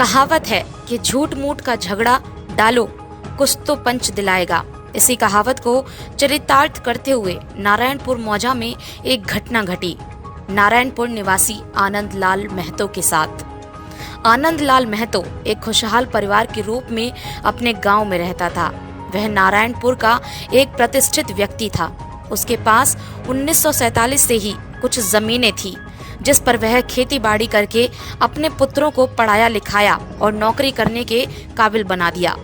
कहावत है कि झूठ मूठ का झगड़ा डालो कुछ तो पंच दिलाएगा। इसी कहावत को चरितार्थ करते हुए नारायणपुर मौजा में एक घटना घटी नारायणपुर निवासी आनंद लाल महतो के साथ। आनंद लाल महतो एक खुशहाल परिवार के रूप में अपने गांव में रहता था। वह नारायणपुर का एक प्रतिष्ठित व्यक्ति था। उसके पास 1947 से ही कुछ जमीनें थी जिस पर वह खेती बाड़ी करके अपने पुत्रों को पढ़ाया लिखाया और नौकरी करने के काबिल बना दिया।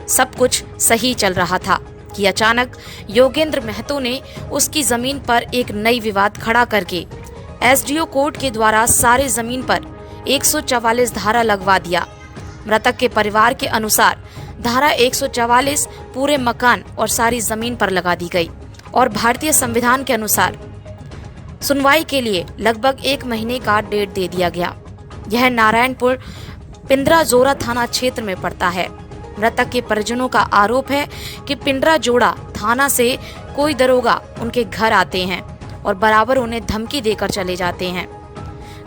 सब कुछ सही चल रहा था कि अचानक योगेंद्र महतो ने उसकी जमीन पर एक नई विवाद खड़ा करके एसडीओ कोर्ट के द्वारा सारे जमीन पर 144 धारा लगवा दिया। मृतक के परिवार के अनुसार धारा 144 पूरे मकान और सारी जमीन पर लगा दी गई और भारतीय संविधान के अनुसार सुनवाई के लिए लगभग 1 महीने का डेट दे दिया गया। यह नारायणपुर पिंडरा जोड़ा थाना क्षेत्र में पड़ता है। मृतक के परिजनों का आरोप है कि पिंडरा जोड़ा थाना से कोई दरोगा उनके घर आते हैं और बराबर उन्हें धमकी देकर चले जाते हैं।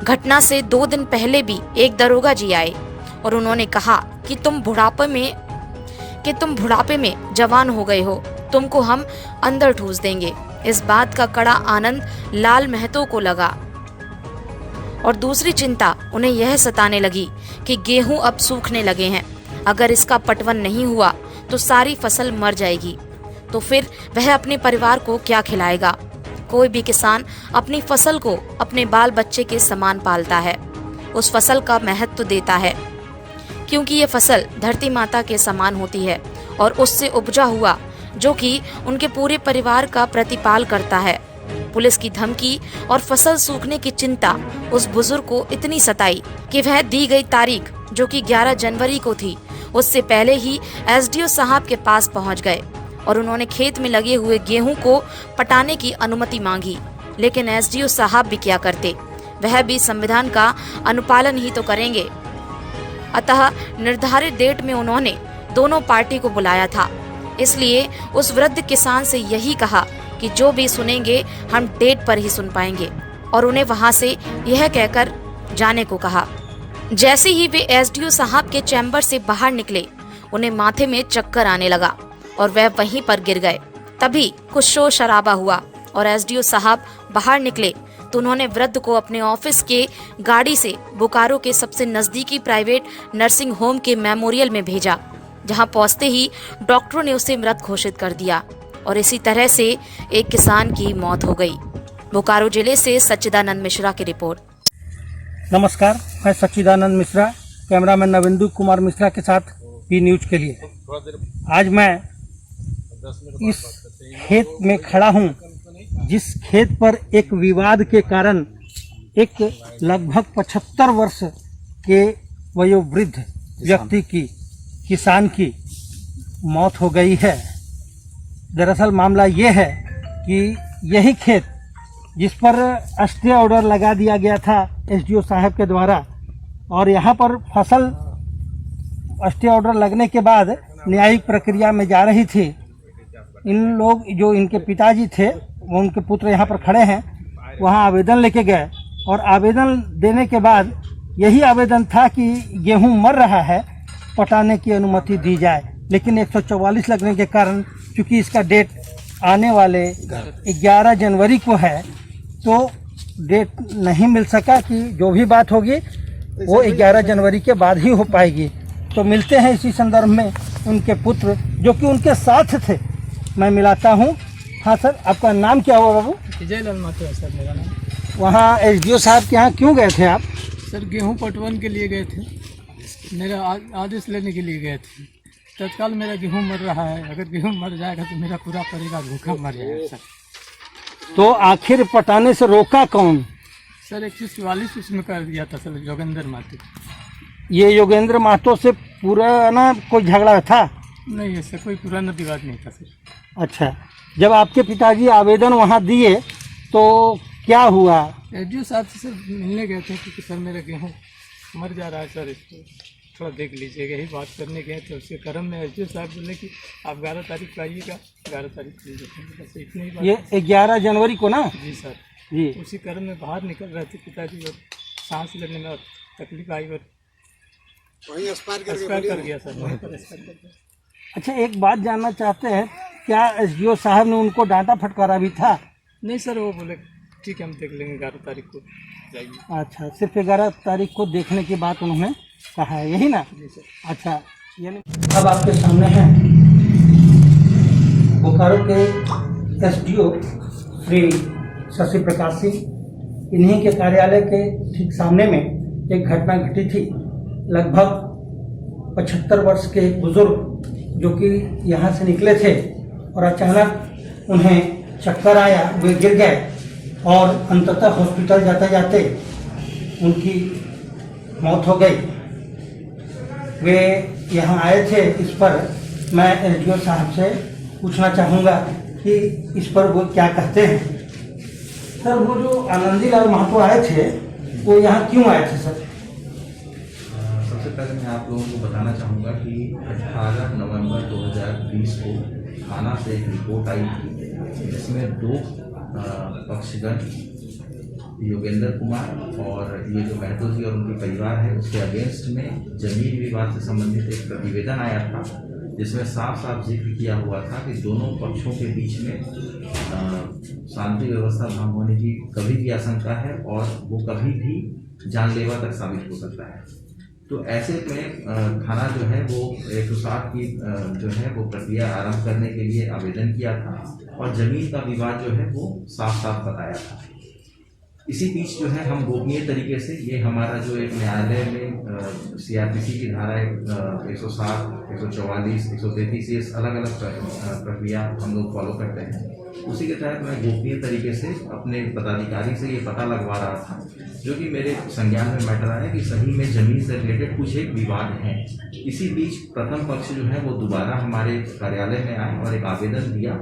घटना से 2 दिन पहले भी एक दरोगा जी आए और उन्होंने कहा कि तुम बुढ़ापे में जवान हो गए हो, तुमको हम अंदर ठूस देंगे। इस बात का कड़ा आनंद लाल महतो को लगा और दूसरी चिंता उन्हें यह सताने लगी कि गेहूं अब सूखने लगे हैं। अगर इसका पटवन नहीं हुआ तो सारी फसल मर जाएगी, तो फिर वह अपने परिवार को क्या खिलाएगा। कोई भी किसान अपनी फसल को अपने बाल बच्चे के समान पालता है, उस फसल का महत्व देता है क्योंकि ये फसल धरती माता के समान होती है और उससे उपजा हुआ जो कि उनके पूरे परिवार का प्रतिपाल करता है। पुलिस की धमकी और फसल सूखने की चिंता उस बुजुर्ग को इतनी सताई कि वह दी गई तारीख जो कि 11 जनवरी को थी उससे पहले ही एसडीओ साहब के पास पहुंच गए और उन्होंने खेत में लगे हुए गेहूं को पटाने की अनुमति मांगी। लेकिन एसडीओ साहब भी क्या करते, वह भी संविधान का अनुपालन ही तो करेंगे। अतः निर्धारित डेट में उन्होंने दोनों पार्टी को बुलाया था। इसलिए उस वृद्ध किसान से यही कहा कि जो भी सुनेंगे हम डेट पर ही सुन पाएंगे और उन्हें वहां से यह कहकर जाने को कहा। जैसे ही वे एसडीओ साहब के चैम्बर से बाहर निकले उन्हें माथे में चक्कर आने लगा और वह वहीं पर गिर गए। तभी कुछ शोर शराबा हुआ और एसडीओ साहब बाहर निकले तो उन्होंने वृद्ध को अपने ऑफिस के गाड़ी से बोकारो के सबसे नजदीकी प्राइवेट नर्सिंग होम के मेमोरियल में भेजा, जहां पहुंचते ही डॉक्टरों ने उसे मृत घोषित कर दिया और इसी तरह से एक किसान की मौत हो गई। बोकारो जिले से सच्चिदानंद मिश्रा की रिपोर्ट। नमस्कार, मैं सच्चिदानंद मिश्रा, कैमरामैन नविंदु कुमार मिश्रा के साथ पी न्यूज के लिए। आज मैं इस खेत में खड़ा हूं जिस खेत पर एक विवाद के कारण एक लगभग 75 वर्ष के वयोवृद्ध व्यक्ति की, किसान की मौत हो गई है। दरअसल मामला ये है कि यही खेत जिस पर स्टे ऑर्डर लगा दिया गया था एसडीओ साहब के द्वारा और यहाँ पर फसल स्टे ऑर्डर लगने के बाद न्यायिक प्रक्रिया में जा रही थी। इन लोग जो इनके पिताजी थे वो उनके पुत्र यहाँ पर खड़े हैं, वहाँ आवेदन लेके गए और आवेदन देने के बाद यही आवेदन था कि गेहूं मर रहा है, पटाने की अनुमति दी जाए। लेकिन 144 लगने के कारण चूँकि इसका डेट आने वाले 11 जनवरी को है तो डेट नहीं मिल सका कि जो भी बात होगी वो 11 जनवरी के बाद ही हो पाएगी। तो मिलते हैं इसी संदर्भ में उनके पुत्र जो कि उनके साथ थे, मैं मिलाता हूँ। हाँ सर, आपका नाम क्या हुआ बाबू? विजय लाल महतो है सर मेरा नाम। वहाँ एसडीओ साहब के यहाँ क्यों गए थे आप? सर गेहूं पटवन के लिए गए थे, मेरा आदेश लेने के लिए गए थे। तत्काल मेरा गेहूं मर रहा है, अगर गेहूं मर जाएगा तो मेरा पूरा परिवार भूखा मर जाएगा सर। तो आखिर पटाने से रोका कौन? सर 144 उसमें कर दिया था सर योगेंद्र महतो। ये योगेंद्र महतो से पुराना कोई झगड़ा था? नहीं है सर, कोई पुराना विवाद नहीं था सर। अच्छा, जब आपके पिताजी आवेदन वहाँ दिए तो क्या हुआ? एसडीओ साहब से सर मिलने गए थे क्योंकि सर मेरा गेहूँ मर जा रहा है सर, इसको थोड़ा देख लीजिएगा, यही बात करने गए थे। उसके क्रम में एसडीओ साहब बोले कि आप 11 तारीख को आइएगा, 11 तारीख को देखेंगे, बस इतनी ही बात। ये 11 जनवरी को ना? जी सर जी। उसी क्रम में बाहर निकल रहे थे पिताजी और सांस लेने में तकलीफ आई और वही एक्सपायर करके एक्सपायर कर मिली। गया सर, वहीं पर एक्सपायर कर गया। अच्छा, एक बात जानना चाहते हैं, क्या एसडीओ साहब ने उनको डांटा फटकारा भी था? नहीं सर, वो बोले ठीक है हम देख लेंगे 11 तारीख को जाइए। अच्छा, सिर्फ 11 तारीख को देखने की बात उन्होंने कहा है, यही ना? जी सर। अच्छा, यानी अब आपके सामने हैं बोकारो के एसडीओ श्री शशि प्रकाश सिंह। इन्हीं के कार्यालय के ठीक सामने में एक घटना घटी थी। लगभग 75 वर्ष के एक बुजुर्ग जो कि यहाँ से निकले थे और अचानक उन्हें चक्कर आया, वे गिर गए और अंततः हॉस्पिटल जाते जाते उनकी मौत हो गई। वे यहाँ आए थे, इस पर मैं एसडीओ साहब से पूछना चाहूँगा कि इस पर वो क्या कहते हैं। सर, वो जो आनंदी लाल महतो आए थे वो यहाँ क्यों आए थे सर? सबसे पहले मैं आप लोगों को बताना चाहूँगा कि 18 नवंबर 2020 को थाना से एक रिपोर्ट आई थी जिसमें 2 पक्षगण योगेंद्र कुमार और ये जो महतो जी और उनके परिवार है उसके अगेंस्ट में जमीन विवाद से संबंधित एक प्रतिवेदन आया था, जिसमें साफ साफ जिक्र किया हुआ था कि दोनों पक्षों के बीच में शांति व्यवस्था भंग होने की कभी भी आशंका है और वो कभी भी जानलेवा तक साबित हो सकता है। तो ऐसे में थाना जो है वो 107 की जो है वो प्रक्रिया आरंभ करने के लिए आवेदन किया था और जमीन का विवाद जो है वो साफ साफ बताया था। इसी बीच जो है हम गोपनीय तरीके से ये हमारा जो एक न्यायालय में सीआरपीसी की धारा 107, 144, 133 ये अलग अलग प्रक्रिया हम लोग फॉलो करते हैं। उसी के तहत मैं गोपनीय तरीके से अपने पदाधिकारी से ये पता लगवा रहा था, जो कि मेरे संज्ञान में मैटर आया कि सही में जमीन से रिलेटेड कुछ एक विवाद है। इसी बीच प्रथम पक्ष जो है वो दोबारा हमारे कार्यालय में आए और एक आवेदन दिया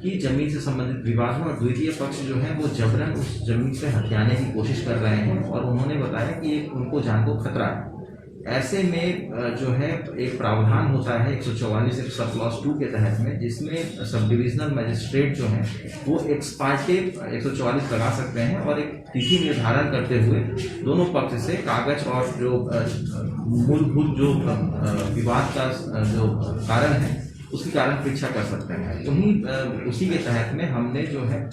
कि जमीन से संबंधित विवाद है और द्वितीय पक्ष जो है वो जबरन उस जमीन से हथियाने की कोशिश कर रहे हैं और उन्होंने बताया कि उनको जान को खतरा है। ऐसे में जो है एक प्रावधान होता है 144 सब क्लॉज 2 के तहत में, जिसमें सब डिविजनल मजिस्ट्रेट जो है वो एक्स पार्टे 144 लगा सकते हैं और एक तिथि निर्धारण करते हुए दोनों पक्ष से कागज और जो मूलभूत जो विवाद का जो कारण है उसकी कारण परीक्षा कर सकते हैं। उसी के तहत में हमने जो है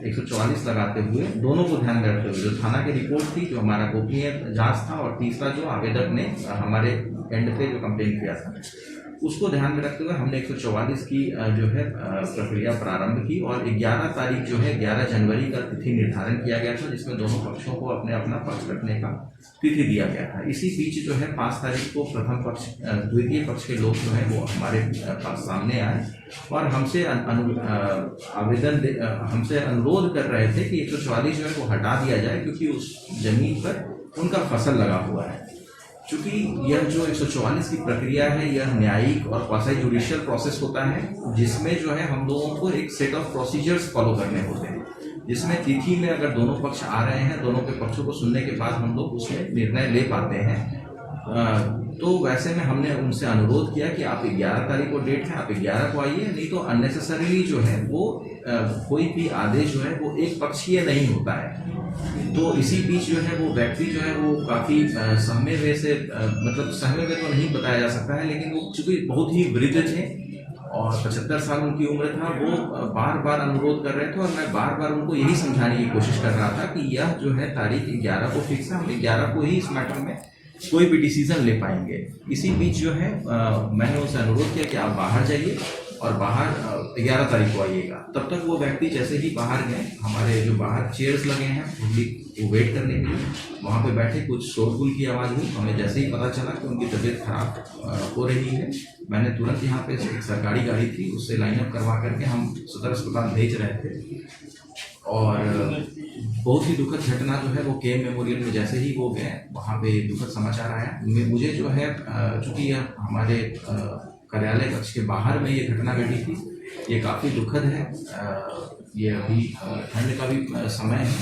144 लगाते हुए दोनों को ध्यान में रखते हुए जो थाना की रिपोर्ट थी, जो हमारा गोपनीय जांच था और तीसरा जो आवेदक ने हमारे एंड पे जो कंप्लेन किया था उसको ध्यान में रखते हुए हमने 144 की जो है प्रक्रिया प्रारंभ की और 11 तारीख जो है 11 जनवरी का तिथि निर्धारण किया गया था, जिसमें दोनों पक्षों को अपने अपना पक्ष रखने का तिथि दिया गया था। इसी बीच जो है 5 तारीख को प्रथम पक्ष द्वितीय पक्ष के लोग जो है वो हमारे पास सामने आए और हमसे हमसे अनुरोध कर रहे थे कि 144 जो है वो हटा दिया जाए, क्योंकि उस जमीन पर उनका फसल लगा हुआ है। चूँकि यह जो 144 की प्रक्रिया है यह न्यायिक और क्वासी जुडिशियल प्रोसेस होता है, जिसमें जो है हम लोगों को एक सेट ऑफ प्रोसीजर्स फॉलो करने होते हैं, जिसमें तिथि में अगर दोनों पक्ष आ रहे हैं, दोनों के पक्षों को सुनने के बाद हम लोग उसमें निर्णय ले पाते हैं। तो वैसे में हमने उनसे अनुरोध किया कि आप 11 तारीख को डेट है, आप 11 को आइए, नहीं तो अननेसेसरीली जो है वो कोई भी आदेश जो है वो एक पक्षीय नहीं होता है। तो इसी बीच जो है वो व्यक्ति जो है वो काफ़ी सहमे हुए से मतलब सहमे हुए तो नहीं बताया जा सकता है, लेकिन वो चूँकि बहुत ही वृद्ध थे और 75 साल उनकी उम्र था, वो बार बार अनुरोध कर रहे थे और मैं बार बार उनको यही समझाने की कोशिश कर रहा था कि यह जो है तारीख 11 को फिक्स है, हम 11 को ही इस मैटर में कोई भी डिसीजन ले पाएंगे। इसी बीच जो है मैंने उनसे अनुरोध किया कि आप बाहर जाइए और बाहर 11 तारीख को आइएगा। तब तक वो व्यक्ति जैसे ही बाहर गए, हमारे जो बाहर चेयर्स लगे हैं वो वेट करने के लिए वहाँ पे बैठे, कुछ शोरगुल की आवाज़ हुई। हमें जैसे ही पता चला कि उनकी तबीयत खराब हो रही है, मैंने तुरंत यहाँ पे एक सरकारी गाड़ी थी उससे लाइनअप करवा करके हम सदर अस्पताल भेज रहे थे। और बहुत ही दुखद घटना जो है वो के मेमोरियल में जैसे ही वो गए वहाँ पे दुखद समाचार आया। मुझे जो है चूँकि यह हमारे कार्यालय कक्ष के बाहर में ये घटना घटी थी, ये काफ़ी दुखद है। ये अभी ठंड का भी समय है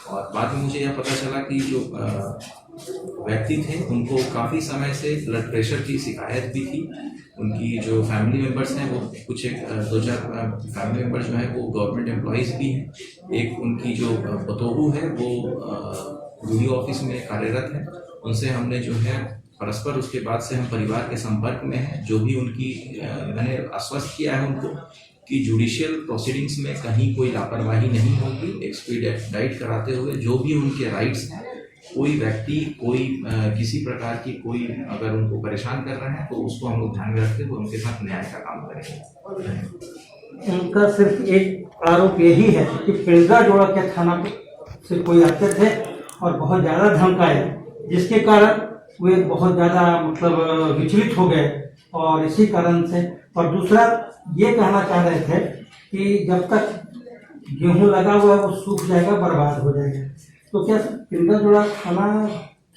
और बाद में मुझे यह पता चला कि जो व्यक्ति थे उनको काफ़ी समय से ब्लड प्रेशर की शिकायत भी थी। उनकी जो फैमिली मेम्बर्स हैं वो कुछ 2-4 फैमिली मेम्बर्स जो है वो गवर्नमेंट एम्प्लॉयज़ भी हैं। एक उनकी जो बतोहू है वो वीडियो ऑफिस में कार्यरत है, उनसे हमने जो है परस्पर उसके बाद से हम परिवार के संपर्क में हैं। जो भी उनकी मैंने आश्वस्त किया है उनको कि जुडिशियल प्रोसीडिंग्स में कहीं कोई लापरवाही नहीं होगी। एक्सपीडाइट कराते हुए जो भी उनके राइट्स हैं, कोई व्यक्ति कोई किसी प्रकार की कोई अगर उनको परेशान कर रहे हैं तो उसको हम लोग ध्यान में रखते हुए उनके साथ न्याय का काम करेंगे। उनका सिर्फ एक आरोप यही है कि पिंजरा जोड़ा के थाना से कोई आते थे और बहुत ज़्यादा धमकाए, जिसके कारण वे बहुत ज़्यादा मतलब विचलित हो गए और इसी कारण से। और दूसरा ये कहना चाह रहे थे कि जब तक गेहूं लगा हुआ है वो सूख जाएगा, बर्बाद हो जाएगा। तो क्या पिंजरा जोड़ा थाना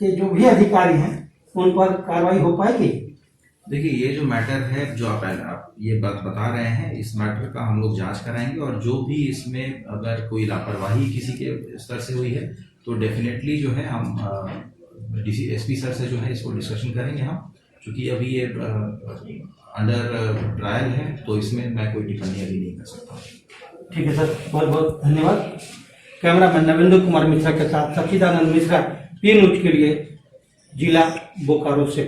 के जो भी अधिकारी हैं उन पर कार्रवाई हो पाएगी? देखिए, ये जो मैटर है जो आप ये बात बता रहे हैं, इस मैटर का हम लोग जांच कराएंगे और जो भी इसमें अगर कोई लापरवाही किसी के स्तर से हुई है तो डेफिनेटली जो है हम एसपी सर से जो है इसको डिस्कशन करेंगे हम, क्योंकि अभी ये अंडर ट्रायल है तो इसमें मैं कोई टिप्पणी अभी नहीं कर सकता। ठीक है सर, बहुत बहुत धन्यवाद। कैमरामैन नवेंद्र कुमार मिश्रा के साथ सच्चिदानंद मिश्रा, पी न्यूज के लिए, जिला बोकारो से।